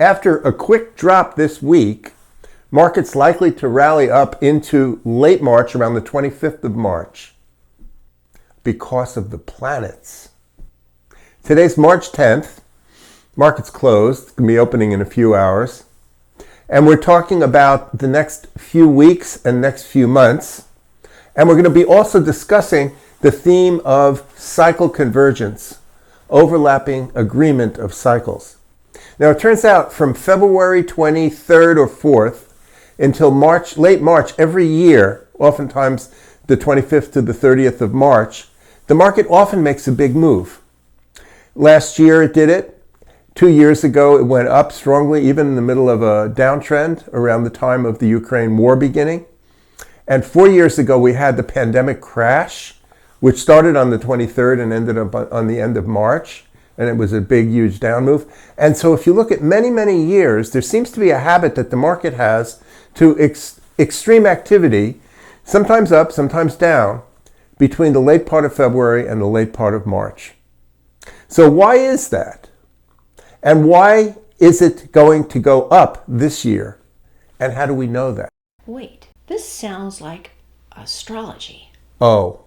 After a quick drop this week, markets likely to rally up into late March, around the 25th of March, because of the planets. Today's March 10th. Market's closed. It's going to be opening in a few hours. And we're talking about the next few weeks and next few months. And we're going to be also discussing the theme of cycle convergence, overlapping agreement of cycles. Now, it turns out from February 23rd or 4th until March, late March every year, oftentimes the 25th to the 30th of March, the market often makes a big move. Last year it did it. 2 years ago it went up strongly, even in the middle of a downtrend around the time of the Ukraine war beginning. And 4 years ago we had the pandemic crash, which started on the 23rd and ended up on the end of March. And it was a big, huge down move. And so if you look at many, many years, there seems to be a habit that the market has to extreme activity, sometimes up, sometimes down, between the late part of February and the late part of March. So why is that? And why is it going to go up this year? And how do we know that? Wait, this sounds like astrology. Oh.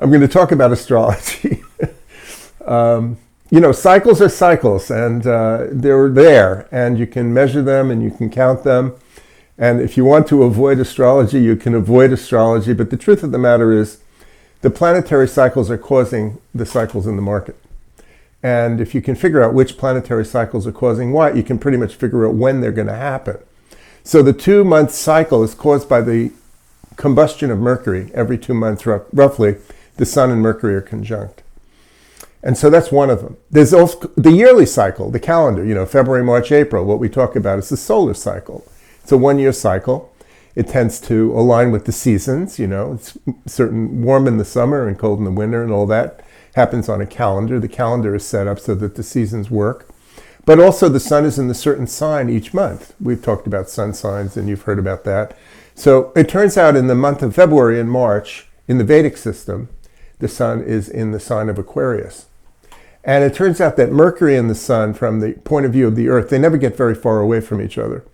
I'm going to talk about astrology. Cycles are cycles, and they're there, and you can measure them and you can count them. And if you want to avoid astrology, you can avoid astrology. But the truth of the matter is, the planetary cycles are causing the cycles in the market. And if you can figure out which planetary cycles are causing what, you can pretty much figure out when they're going to happen. So the 2-month cycle is caused by the combustion of Mercury. Every 2 months, roughly, the Sun and Mercury are conjunct. And so that's one of them. There's also the yearly cycle, the calendar, February, March, April. What we talk about is the solar cycle. It's a 1-year cycle. It tends to align with the seasons, it's certain warm in the summer and cold in the winter, and all that happens on a calendar. The calendar is set up so that the seasons work. But also the sun is in a certain sign each month. We've talked about sun signs and you've heard about that. So it turns out in the month of February and March, in the Vedic system, the sun is in the sign of Aquarius. And it turns out that Mercury and the sun, from the point of view of the Earth, they never get very far away from each other.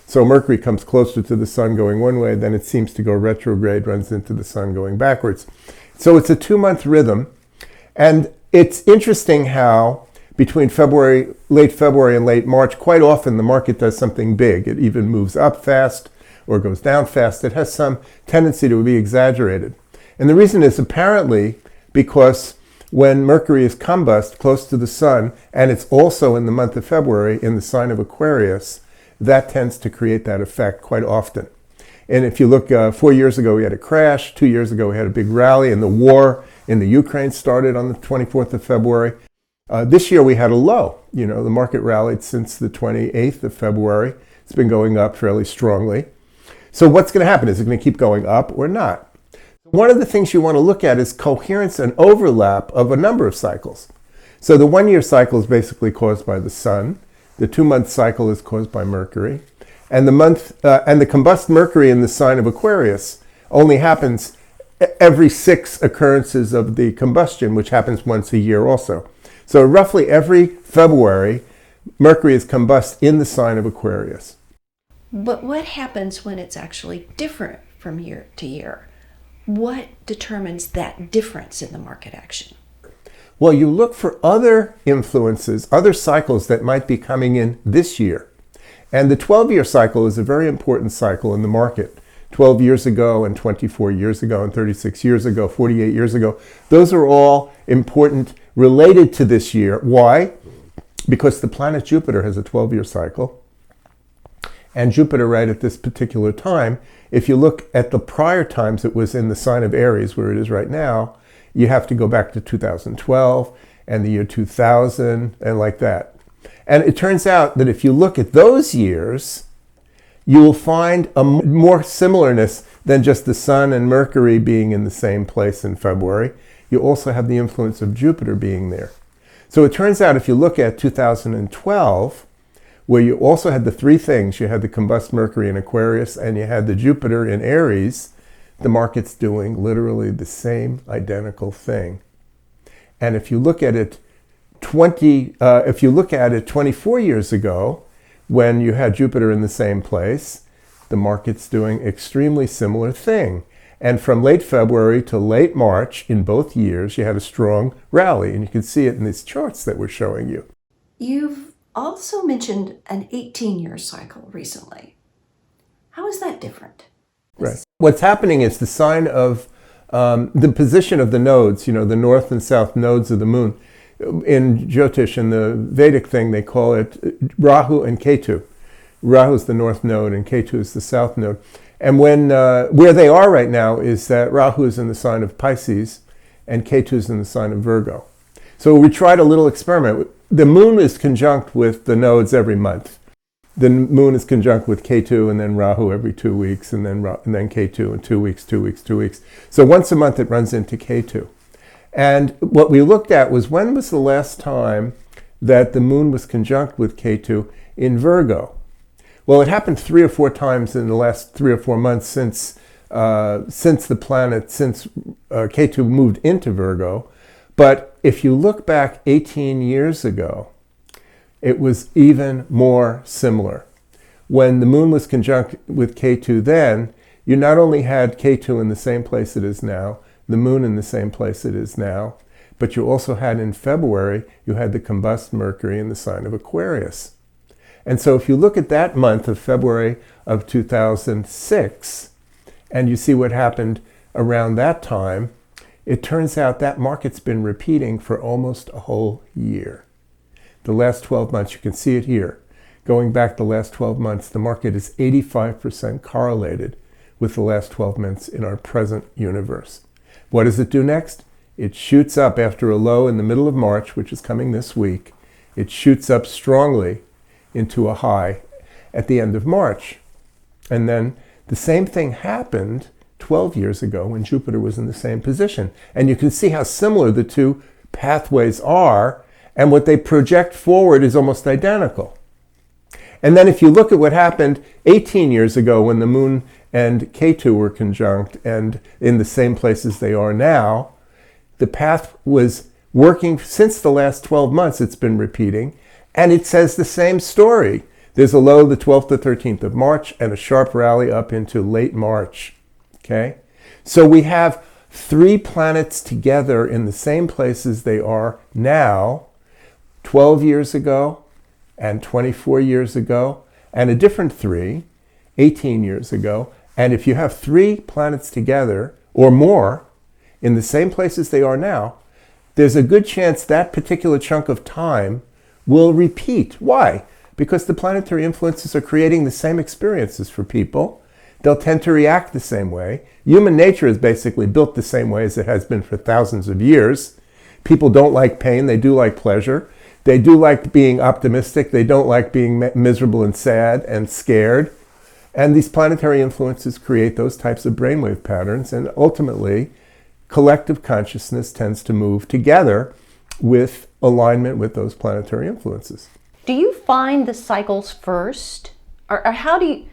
So Mercury comes closer to the sun going one way, then it seems to go retrograde, runs into the sun going backwards. So it's a 2-month rhythm. And it's interesting how between late February and late March, quite often the market does something big. It even moves up fast or goes down fast. It has some tendency to be exaggerated. And the reason is apparently because when Mercury is combust close to the sun, and it's also in the month of February in the sign of Aquarius, that tends to create that effect quite often. And if you look, 4 years ago we had a crash, 2 years ago we had a big rally, and the war in the Ukraine started on the 24th of February. This year we had a low. The market rallied since the 28th of February. It's been going up fairly strongly. So what's going to happen? Is it going to keep going up or not? One of the things you want to look at is coherence and overlap of a number of cycles. So the 1-year cycle is basically caused by the sun. The 2-month cycle is caused by Mercury. And the combust Mercury in the sign of Aquarius only happens every 6 occurrences of the combustion, which happens once a year also. So roughly every February, Mercury is combust in the sign of Aquarius. But what happens when it's actually different from year to year? What determines that difference in the market action? Well, you look for other influences, other cycles that might be coming in this year. And the 12-year cycle is a very important cycle in the market. 12 years ago and 24 years ago and 36 years ago, 48 years ago, those are all important related to this year. Why? Because the planet Jupiter has a 12-year cycle. And Jupiter, right at this particular time, if you look at the prior times it was in the sign of Aries, where it is right now, you have to go back to 2012 and the year 2000 and like that. And it turns out that if you look at those years, you will find a more similarness than just the Sun and Mercury being in the same place in February. You also have the influence of Jupiter being there. So it turns out if you look at 2012, where you also had the 3 things, you had the combust Mercury in Aquarius and you had the Jupiter in Aries, the market's doing literally the same identical thing. And if you look at it if you look at it 24 years ago, when you had Jupiter in the same place, the market's doing extremely similar thing. And from late February to late March in both years, you had a strong rally. And you can see it in these charts that we're showing you. You've also mentioned an 18-year cycle recently. How is that different? Right. What's happening is the sign of the position of the nodes, the north and south nodes of the moon. In Jyotish, in the Vedic thing, they call it Rahu and Ketu. Rahu is the north node and Ketu is the south node. And where they are right now is that Rahu is in the sign of Pisces and Ketu is in the sign of Virgo. So we tried a little experiment. The moon is conjunct with the nodes every month. The moon is conjunct with Ketu and then Rahu every 2 weeks and then Ketu in 2 weeks, 2 weeks, 2 weeks. So once a month it runs into Ketu. And what we looked at was when was the last time that the moon was conjunct with Ketu in Virgo? Well, it happened 3 or 4 times in the last 3 or 4 months since Ketu moved into Virgo. But if you look back 18 years ago, it was even more similar. When the moon was conjunct with Ketu then, you not only had Ketu in the same place it is now, the moon in the same place it is now, but you also had in February, you had the combust Mercury in the sign of Aquarius. And so if you look at that month of February of 2006, and you see what happened around that time, it turns out that market's been repeating for almost a whole year. The last 12 months, you can see it here. Going back the last 12 months, the market is 85% correlated with the last 12 months in our present universe. What does it do next? It shoots up after a low in the middle of March, which is coming this week. It shoots up strongly into a high at the end of March. And then the same thing happened 12 years ago when Jupiter was in the same position. And you can see how similar the two pathways are, and what they project forward is almost identical. And then if you look at what happened 18 years ago when the moon and Ketu were conjunct and in the same places they are now, the path was working since the last 12 months, it's been repeating, and it says the same story. There's a low the 12th to 13th of March and a sharp rally up into late March. Okay? So we have 3 planets together in the same places they are now, 12 years ago and 24 years ago, and a different 3, 18 years ago. And if you have 3 planets together or more in the same places they are now, there's a good chance that particular chunk of time will repeat. Why? Because the planetary influences are creating the same experiences for people. They'll tend to react the same way. Human nature is basically built the same way as it has been for thousands of years. People don't like pain, they do like pleasure. They do like being optimistic, they don't like being miserable and sad and scared. And these planetary influences create those types of brainwave patterns, and ultimately, collective consciousness tends to move together with alignment with those planetary influences. Do you find the cycles first? Or how do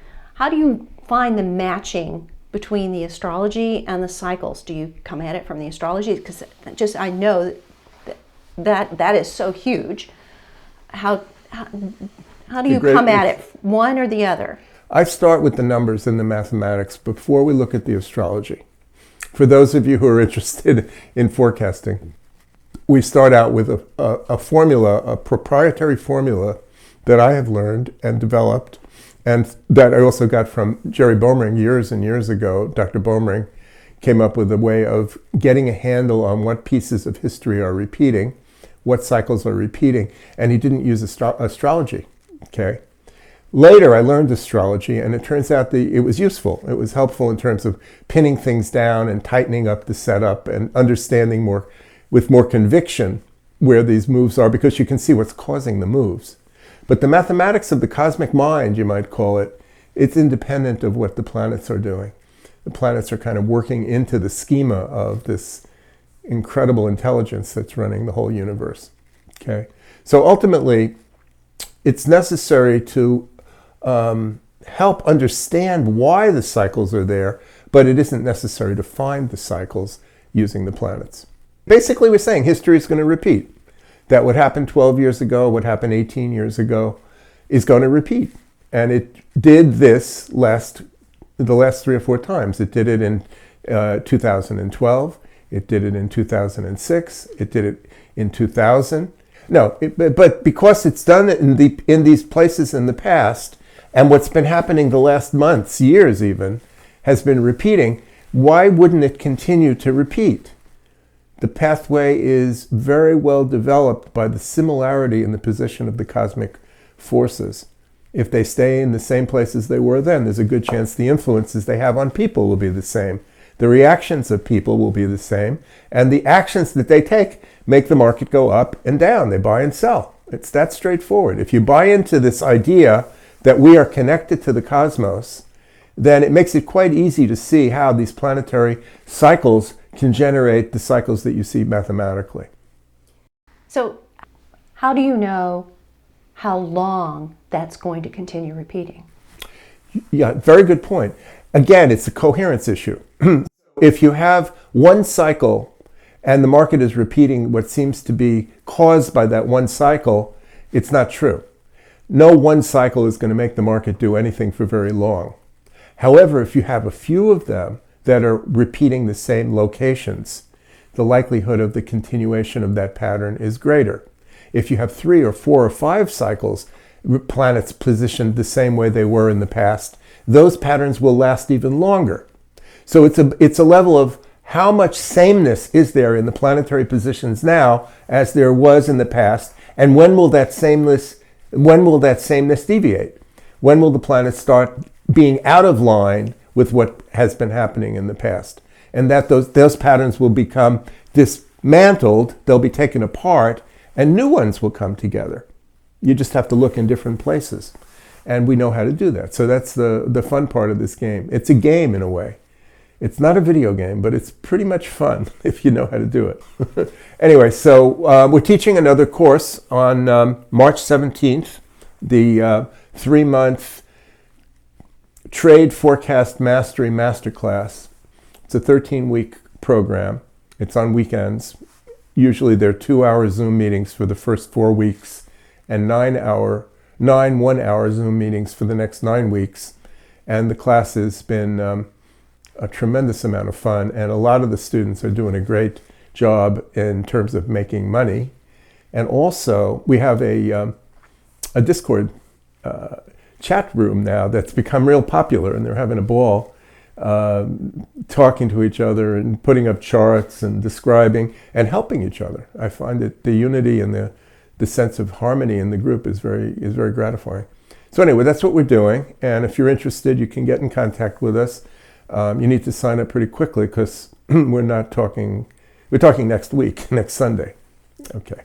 you find the matching between the astrology and the cycles? Do you come at it from the astrology? Because I know that is so huge. How do you come at it, one or the other? I start with the numbers and the mathematics before we look at the astrology. For those of you who are interested in forecasting, we start out with a formula, a proprietary formula that I have learned and developed, and that I also got from Jerry Bomring years and years ago. Dr. Bomring came up with a way of getting a handle on what pieces of history are repeating, what cycles are repeating, and he didn't use astrology, okay? Later, I learned astrology, and it turns out it was useful. It was helpful in terms of pinning things down and tightening up the setup and understanding with more conviction where these moves are, because you can see what's causing the moves. But the mathematics of the cosmic mind, you might call it, it's independent of what the planets are doing. The planets are kind of working into the schema of this incredible intelligence that's running the whole universe. Okay? So ultimately, it's necessary to help understand why the cycles are there, but it isn't necessary to find the cycles using the planets. Basically, we're saying history is going to repeat. that what happened 12 years ago, what happened 18 years ago, is going to repeat. And it did this the last 3 or 4 times. It did it in 2012. It did it in 2006. It did it in 2000. No, but because it's done in these places in the past, and what's been happening the last months, years even, has been repeating, why wouldn't it continue to repeat? The pathway is very well developed by the similarity in the position of the cosmic forces. If they stay in the same places they were then, there's a good chance the influences they have on people will be the same. The reactions of people will be the same, and the actions that they take make the market go up and down. They buy and sell. It's that straightforward. If you buy into this idea that we are connected to the cosmos, then it makes it quite easy to see how these planetary cycles can generate the cycles that you see mathematically. So how do you know how long that's going to continue repeating? Yeah, very good point. Again, it's a coherence issue. If you have one cycle and the market is repeating what seems to be caused by that one cycle, it's not true. No one cycle is going to make the market do anything for very long. However, if you have a few of them that are repeating the same locations, the likelihood of the continuation of that pattern is greater. If you have 3 or 4 or 5 cycles, planets positioned the same way they were in the past, those patterns will last even longer. So it's a level of how much sameness is there in the planetary positions now as there was in the past, and when will that sameness deviate? When will the planets start being out of line with what has been happening in the past? And that those patterns will become dismantled, they'll be taken apart, and new ones will come together. You just have to look in different places. And we know how to do that. So that's the fun part of this game. It's a game in a way. It's not a video game, but it's pretty much fun if you know how to do it. Anyway, so we're teaching another course on March 17th, the 3-month Trade Forecast Mastery Masterclass. It's a 13-week program. It's on weekends. Usually there are 2-hour Zoom meetings for the first 4 weeks and 9 one-hour Zoom meetings for the next 9 weeks. And the class has been a tremendous amount of fun, and a lot of the students are doing a great job in terms of making money. And also, we have a Discord chat room now that's become real popular, and they're having a ball talking to each other and putting up charts and describing and helping each other. I find that the unity and the sense of harmony in the group is very gratifying. So anyway, that's what we're doing, and if you're interested, you can get in contact with us. You need to sign up pretty quickly because we're talking next week, next Sunday. Okay.